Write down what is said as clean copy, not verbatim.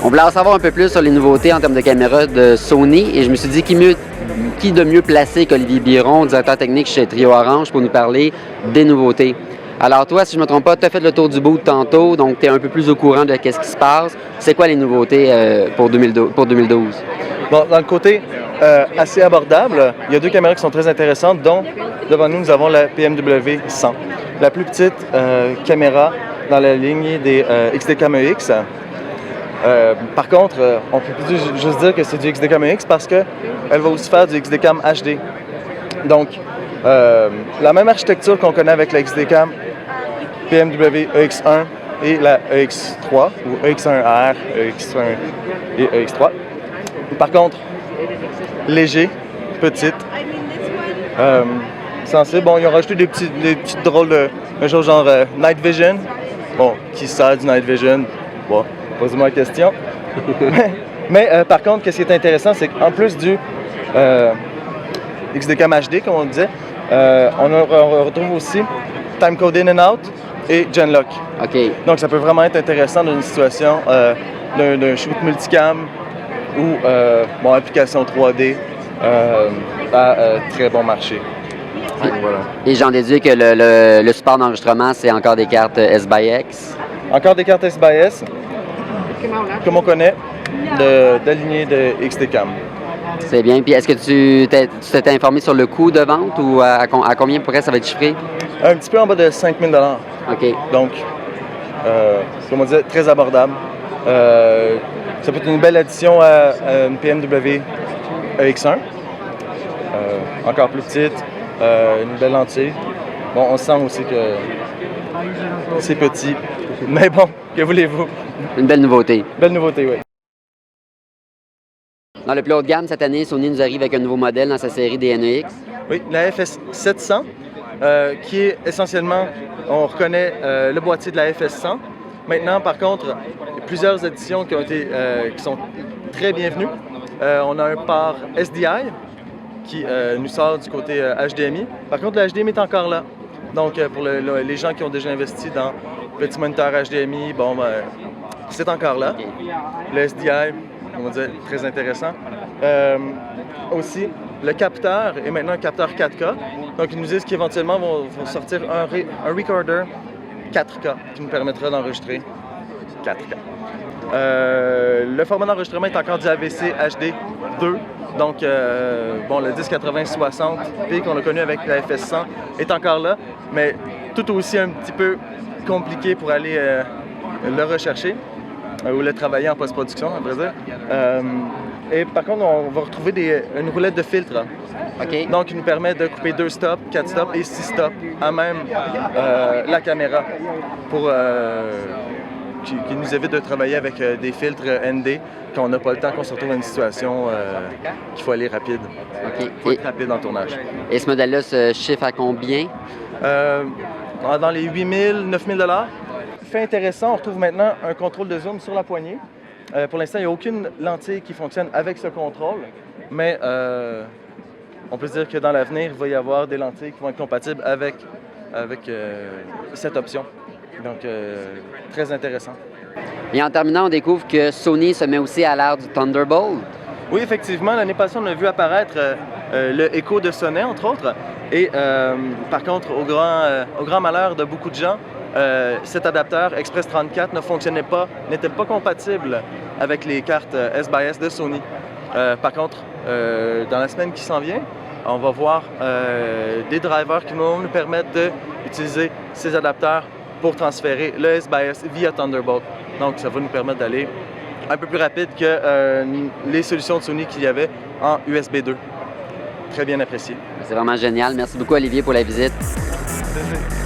On voulait en savoir un peu plus sur les nouveautés en termes de caméras de Sony et je me suis dit qui de mieux placé qu'Olivier Biron, directeur technique chez Trio Orange, pour nous parler des nouveautés. Alors toi, si je ne me trompe pas, tu as fait le tour du bout tantôt, donc tu es un peu plus au courant de ce qui se passe. C'est quoi les nouveautés pour 2012? Bon, dans le côté assez abordable, il y a deux caméras qui sont très intéressantes, dont devant nous, nous avons la PMW 100, la plus petite caméra dans la lignée des XDCAM EX. Par contre, on peut plus juste dire que c'est du XDCAM EX parce qu'elle va aussi faire du XDCAM HD. Donc, la même architecture qu'on connaît avec la XDCAM PMW EX1 et la EX3, ou EX1R, EX1 et EX3. Par contre, léger, petite, sensible. Bon, ils ont rajouté des petits drôles de choses genre Night Vision. Bon, qui sert du Night Vision? Bon, posez-moi la question. mais par contre, ce qui est intéressant, c'est qu'en plus du XDCAM HD, comme on disait, on retrouve aussi Timecode In and Out et Genlock. OK. Donc, ça peut vraiment être intéressant dans une situation d'un shoot multicam ou application 3D à très bon marché. Voilà. Et j'en déduis que le support d'enregistrement, c'est encore des cartes S-by-X. Encore des cartes S-by-S, comme on connaît, de lignée de XDCAM. C'est bien. Puis est-ce que tu t'es informé sur le coût de vente ou à combien pourrait ça va être chiffré? Un petit peu en bas de 5 000 $. OK. Donc, comme on disait, très abordable. Ça peut être une belle addition à une PMW EX1. Encore plus petite, une belle lentille. Bon, on sent aussi que c'est petit, mais bon, que voulez-vous? Une belle nouveauté. Belle nouveauté, oui. Dans le plus haut de gamme, cette année, Sony nous arrive avec un nouveau modèle dans sa série des NEX. Oui, la FS700, qui est essentiellement, on reconnaît le boîtier de la FS100. Maintenant, par contre, plusieurs éditions qui sont très bienvenues. On a un port SDI qui nous sort du côté HDMI. Par contre, le HDMI est encore là. Donc, pour les gens qui ont déjà investi dans petit moniteur HDMI, bon, c'est encore là. Le SDI, on va dire, très intéressant. Aussi, le capteur est maintenant un capteur 4K. Donc, ils nous disent qu'éventuellement, vont sortir un recorder 4K qui nous permettra d'enregistrer 4K. Le format d'enregistrement est encore du AVC HD 2. Donc, bon, le 1080-60P qu'on a connu avec la FS100 est encore là, mais tout aussi un petit peu compliqué pour aller le rechercher ou le travailler en post-production, à vrai dire. Et par contre, on va retrouver une roulette de filtre. OK. Donc, il nous permet de couper 2 stops, 4 stops et 6 stops à même la caméra pour qui nous évite de travailler avec des filtres ND quand on n'a pas le temps, qu'on se retrouve dans une situation qu'il faut aller rapide. OK. Il faut être rapide dans le tournage. Et ce modèle-là se chiffre à combien? Dans les 8 000, 9 000 $. Fait intéressant, on retrouve maintenant un contrôle de zoom sur la poignée. Pour l'instant, il n'y a aucune lentille qui fonctionne avec ce contrôle, mais on peut se dire que dans l'avenir, il va y avoir des lentilles qui vont être compatibles avec cette option. Donc, très intéressant. Et en terminant, on découvre que Sony se met aussi à l'ère du Thunderbolt. Oui, effectivement, l'année passée, on a vu apparaître le Echo de Sony, entre autres. Et par contre, au grand malheur de beaucoup de gens, cet adapteur Express 34 ne fonctionnait pas, n'était pas compatible avec les cartes S-by-S de Sony. Par contre, dans la semaine qui s'en vient, on va voir des drivers qui vont nous permettre d'utiliser ces adapteurs pour transférer le S-by-S via Thunderbolt. Donc, ça va nous permettre d'aller un peu plus rapide que les solutions de Sony qu'il y avait en USB 2. Très bien apprécié. C'est vraiment génial. Merci beaucoup, Olivier, pour la visite. Merci.